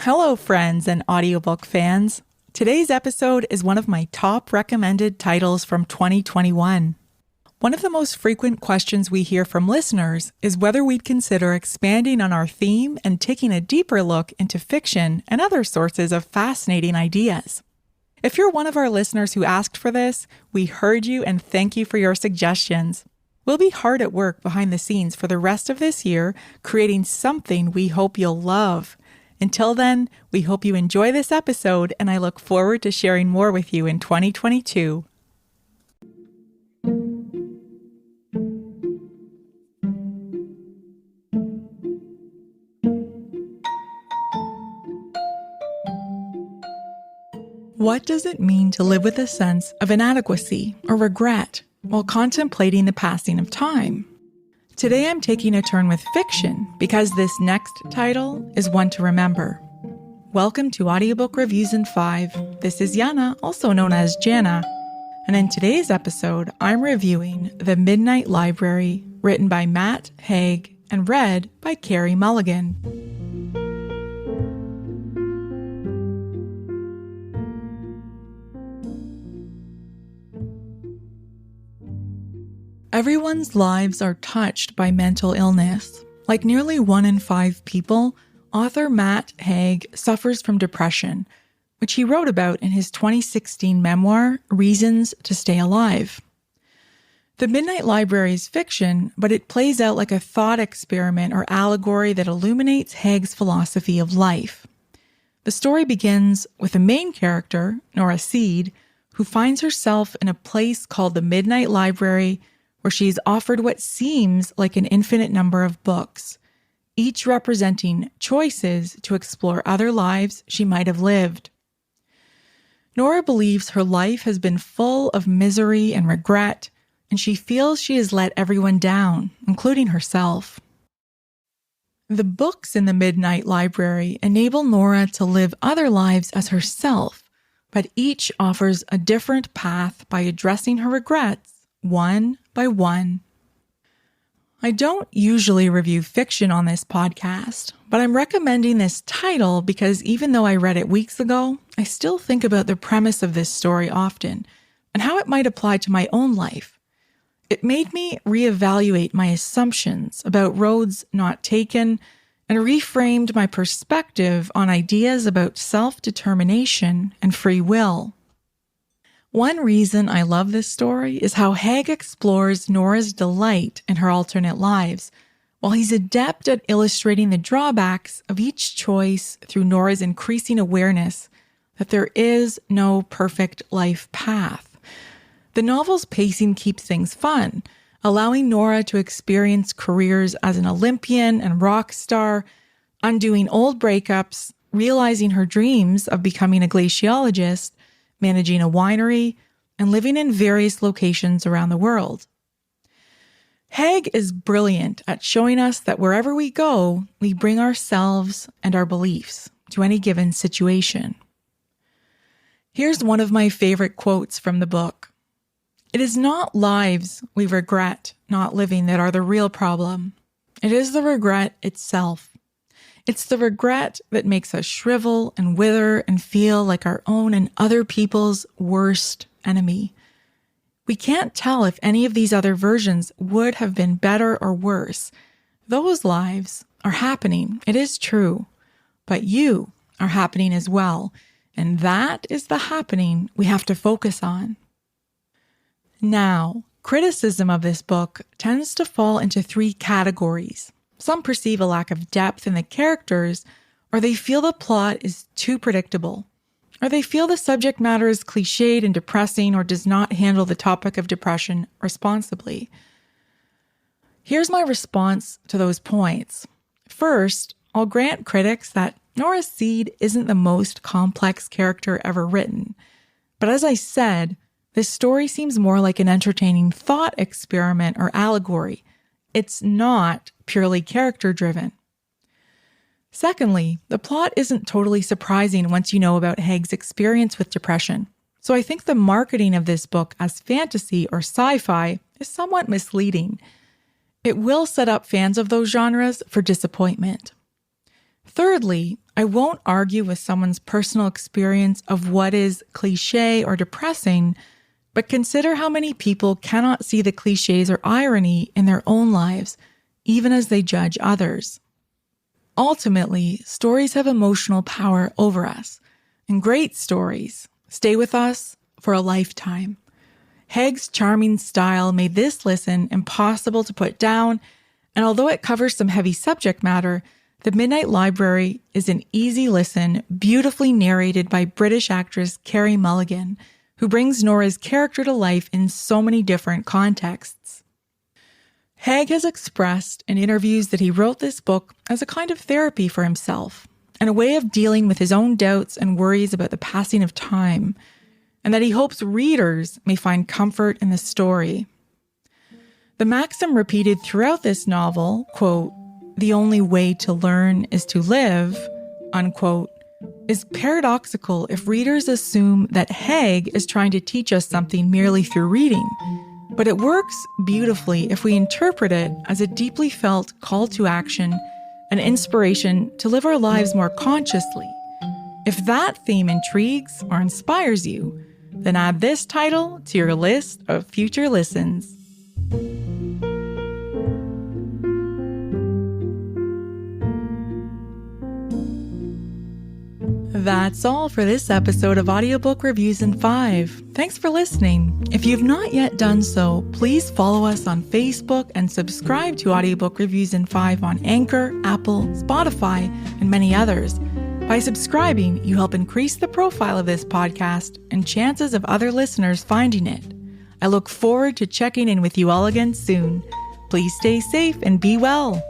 Hello, friends and audiobook fans. Today's episode is one of my top recommended titles from 2021. One of the most frequent questions we hear from listeners is whether we'd consider expanding on our theme and taking a deeper look into fiction and other sources of fascinating ideas. If you're one of our listeners who asked for this, we heard you and thank you for your suggestions. We'll be hard at work behind the scenes for the rest of this year, creating something we hope you'll love. Until then, we hope you enjoy this episode, and I look forward to sharing more with you in 2022. What does it mean to live with a sense of inadequacy or regret while contemplating the passing of time? Today I'm taking a turn with fiction because this next title is one to remember. Welcome to Audiobook Reviews in 5. This is Yana, also known as Jana, and in today's episode I'm reviewing The Midnight Library, written by Matt Haig and read by Carey Mulligan. Everyone's lives are touched by mental illness. Like nearly 1 in 5 people, author Matt Haig suffers from depression, which he wrote about in his 2016 memoir, Reasons to Stay Alive. The Midnight Library is fiction, but it plays out like a thought experiment or allegory that illuminates Haig's philosophy of life. The story begins with the main character, Nora, who finds herself in a place called the Midnight Library, where she is offered what seems like an infinite number of books, each representing choices to explore other lives she might have lived. Nora believes her life has been full of misery and regret, and she feels she has let everyone down, including herself. The books in the Midnight Library enable Nora to live other lives as herself, but each offers a different path by addressing her regrets one by one. I don't usually review fiction on this podcast, but I'm recommending this title because even though I read it weeks ago, I still think about the premise of this story often and how it might apply to my own life. It made me reevaluate my assumptions about roads not taken and reframed my perspective on ideas about self-determination and free will. One reason I love this story is how Haig explores Nora's delight in her alternate lives, while he's adept at illustrating the drawbacks of each choice through Nora's increasing awareness that there is no perfect life path. The novel's pacing keeps things fun, allowing Nora to experience careers as an Olympian and rock star, undoing old breakups, realizing her dreams of becoming a glaciologist, managing a winery, and living in various locations around the world. Haig is brilliant at showing us that wherever we go, we bring ourselves and our beliefs to any given situation. Here's one of my favorite quotes from the book. "It is not lives we regret not living that are the real problem. It is the regret itself. It's the regret that makes us shrivel and wither and feel like our own and other people's worst enemy. We can't tell if any of these other versions would have been better or worse. Those lives are happening, it is true, but you are happening as well, and that is the happening we have to focus on." Now, criticism of this book tends to fall into 3 categories. Some perceive a lack of depth in the characters, or they feel the plot is too predictable, or they feel the subject matter is cliched and depressing or does not handle the topic of depression responsibly. Here's my response to those points. First, I'll grant critics that Nora isn't the most complex character ever written, but as I said, this story seems more like an entertaining thought experiment or allegory. It's not purely character-driven. Secondly, the plot isn't totally surprising once you know about Haig's experience with depression, so I think the marketing of this book as fantasy or sci-fi is somewhat misleading. It will set up fans of those genres for disappointment. Thirdly, I won't argue with someone's personal experience of what is cliche or depressing, but consider how many people cannot see the cliches or irony in their own lives, even as they judge others. Ultimately, stories have emotional power over us, and great stories stay with us for a lifetime. Haig's charming style made this listen impossible to put down, and although it covers some heavy subject matter, The Midnight Library is an easy listen, beautifully narrated by British actress Carey Mulligan, who brings Nora's character to life in so many different contexts. Haig has expressed in interviews that he wrote this book as a kind of therapy for himself and a way of dealing with his own doubts and worries about the passing of time, and that he hopes readers may find comfort in the story. The maxim repeated throughout this novel, quote, "The only way to learn is to live," unquote, is paradoxical if readers assume that Haig is trying to teach us something merely through reading. But it works beautifully if we interpret it as a deeply felt call to action, an inspiration to live our lives more consciously. If that theme intrigues or inspires you, then add this title to your list of future listens. That's all for this episode of Audiobook Reviews in 5. Thanks for listening. If you've not yet done so, please follow us on Facebook and subscribe to Audiobook Reviews in 5 on Anchor, Apple, Spotify, and many others. By subscribing, you help increase the profile of this podcast and chances of other listeners finding it. I look forward to checking in with you all again soon. Please stay safe and be well.